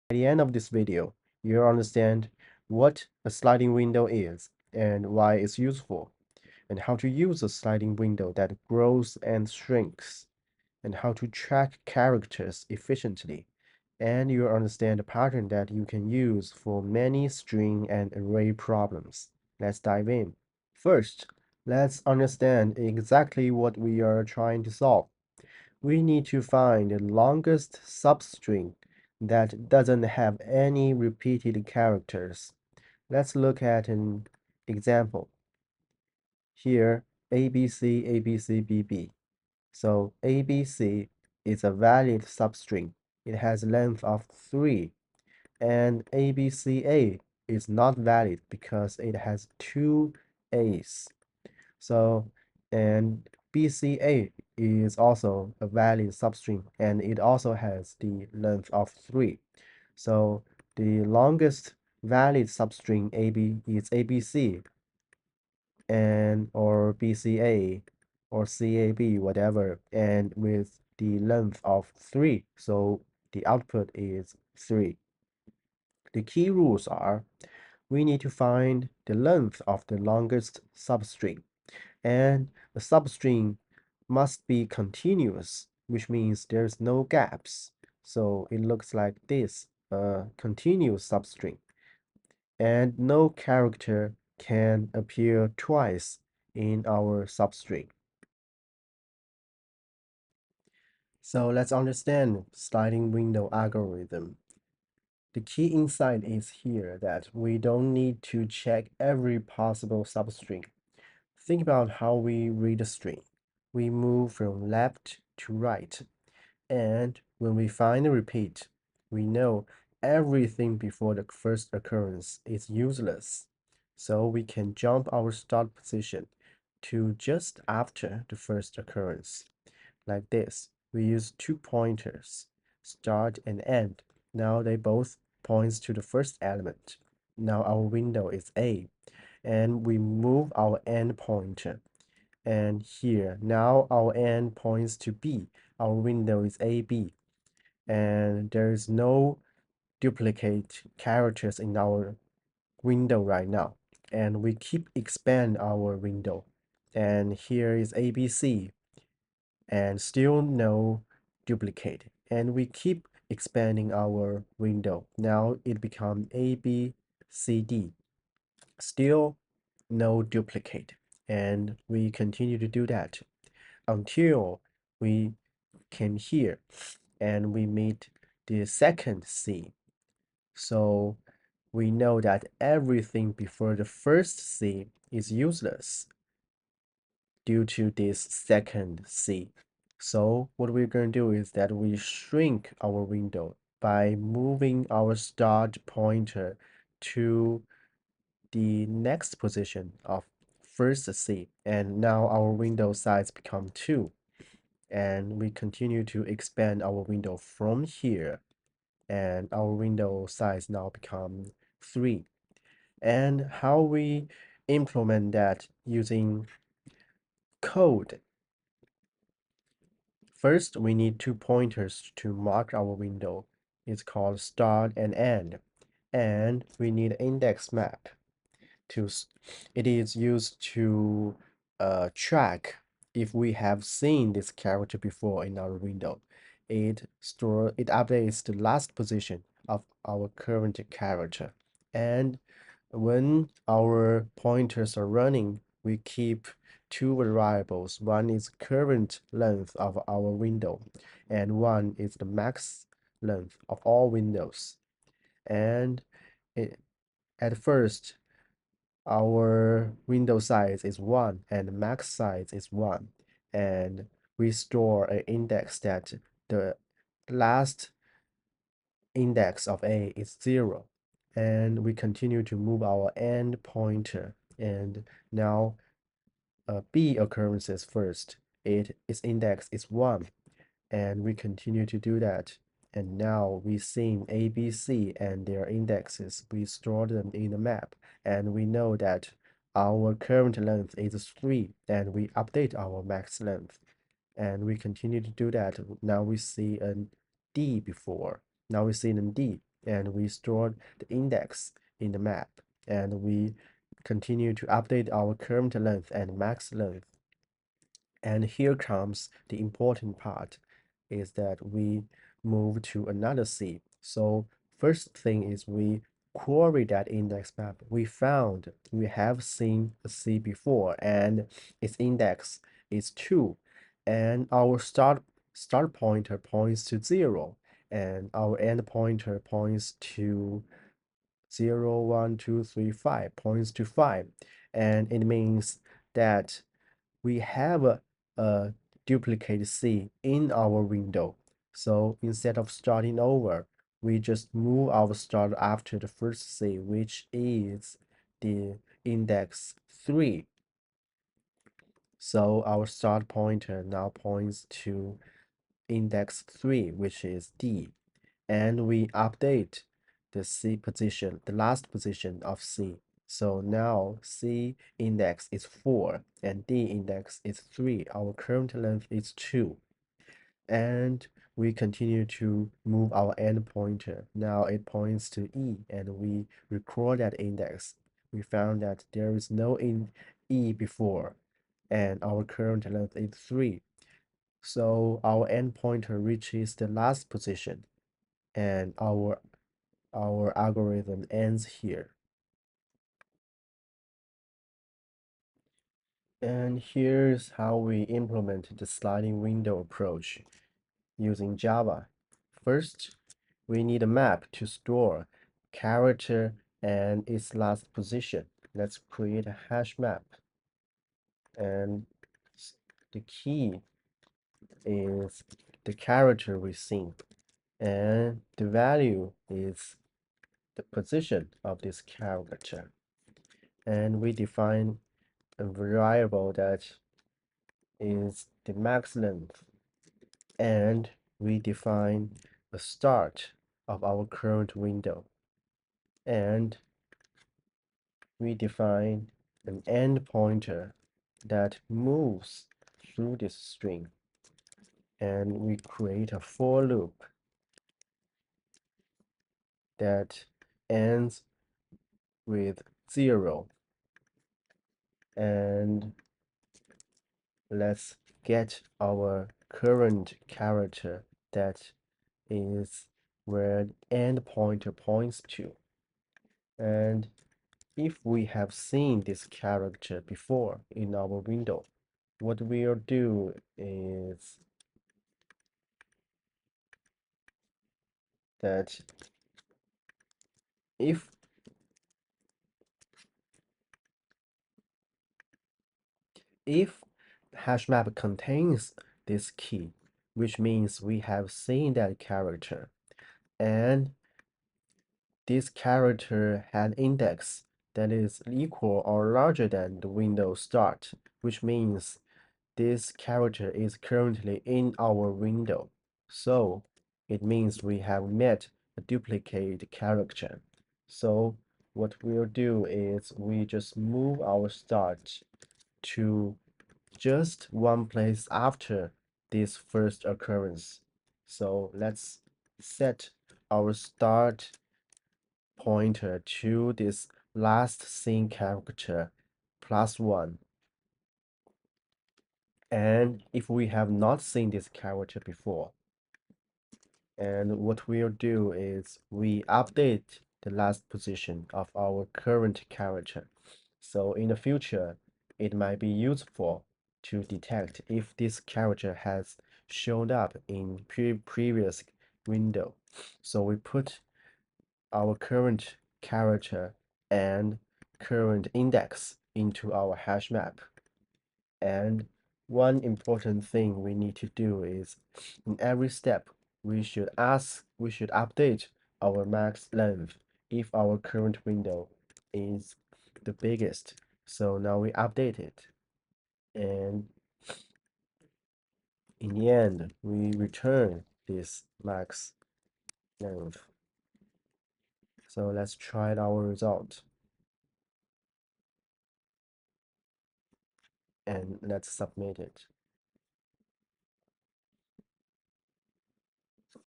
At the end of this video, you'll understand what a sliding window is and why it's useful, and how to use a sliding window that grows and shrinks, and how to track characters efficiently. And you'll understand a pattern that you can use for many string and array problems. Let's dive in. First, let's understand exactly what we are trying to solve. We need to find the longest substring that doesn't have any repeated characters. Let's look at an example. Here, ABC, ABC, BB. So ABC is a valid substring. It has length of 3. And ABCA is not valid because it has 2 A's. So, and BCA is also a valid substring and it also has the length of 3. So the longest valid substring AB is ABC and or BCA or CAB, whatever, and with the length of 3. So the output is 3. The key rules are we need to find the length of the longest substring. And the substring must be continuous, which means there's no gaps. So it looks like this, a continuous substring. And no character can appear twice in our substring. So let's understand sliding window algorithm. The key insight is here that we don't need to check every possible substring. Think about how we read a string. We move from left to right, and when we find a repeat, we know everything before the first occurrence is useless. So we can jump our start position to just after the first occurrence. Like this, we use 2 pointers, start and end. Now they both points to the first element. Now our window is A, and we move our end pointer. And here, now our end points to B. Our window is AB. And there is no duplicate characters in our window right now. And we keep expand our window. And here is ABC. And still no duplicate. And we keep expanding our window. Now it becomes ABCD. Still no duplicate. And we continue to do that until we came here and we meet the second C. So we know that everything before the first C is useless due to this second C. So what we're going to do is that we shrink our window by moving our start pointer to the next position of first C, and now our window size become 2, and we continue to expand our window from here, and our window size now become 3. And how we implement that using code. First, we need 2 pointers to mark our window. It's called start and end. And we need index map. It is used to track if we have seen this character before in our window. It updates the last position of our current character. And when our pointers are running, we keep 2 variables. One is current length of our window, and one is the max length of all windows. And at first, our window size is 1 and max size is 1, and we store an index that the last index of A is 0, and we continue to move our end pointer, and now B occurrences first. Its index is 1, and we continue to do that. And now we see ABC and their indexes. We store them in the map, and we know that our current length is 3, and we update our max length. And we continue to do that. Now we see an D before. Now we see an D. and we stored the index in the map, and we continue to update our current length and max length. And here comes the important part, is that we move to another C. So first thing is we query that index map. We have seen a C before, and its index is 2, and our start pointer points to 0, and our end pointer points to 0, 1, 2, 3, 5, points to 5, and it means that we have a duplicate C in our window. So instead of starting over, we just move our start after the first C, which is the index 3. So our start pointer now points to index 3, which is D. And we update the C position, the last position of C. So now C index is 4 and D index is 3. Our current length is 2. And we continue to move our end pointer. Now it points to E, and we record that index. We found that there is no in E before, and our current length is 3. So our end pointer reaches the last position, and our algorithm ends here. And here's how we implement the sliding window approach using Java. First, we need a map to store character and its last position. Let's create a hash map. And the key is the character we sync, and the value is the position of this character. And we define a variable that is the max length, and we define the start of our current window, and we define an end pointer that moves through this string, and we create a for loop that ends with 0. And let's get our current character that is where end pointer points to. And if we have seen this character before in our window, what we'll do is that if hash map contains this key, which means we have seen that character, and this character had index that is equal or larger than the window start, which means this character is currently in our window. So it means we have met a duplicate character. So what we'll do is we just move our start to just one place after this first occurrence. So let's set our start pointer to this last seen character +1. And if we have not seen this character before, and what we'll do is we update the last position of our current character. So in the future, it might be useful to detect if this character has shown up in previous window. So we put our current character and current index into our hash map. And one important thing we need to do is in every step, we should update our max length if our current window is the biggest. So now we update it. And in the end, we return this max length. So let's try our result. And let's submit it.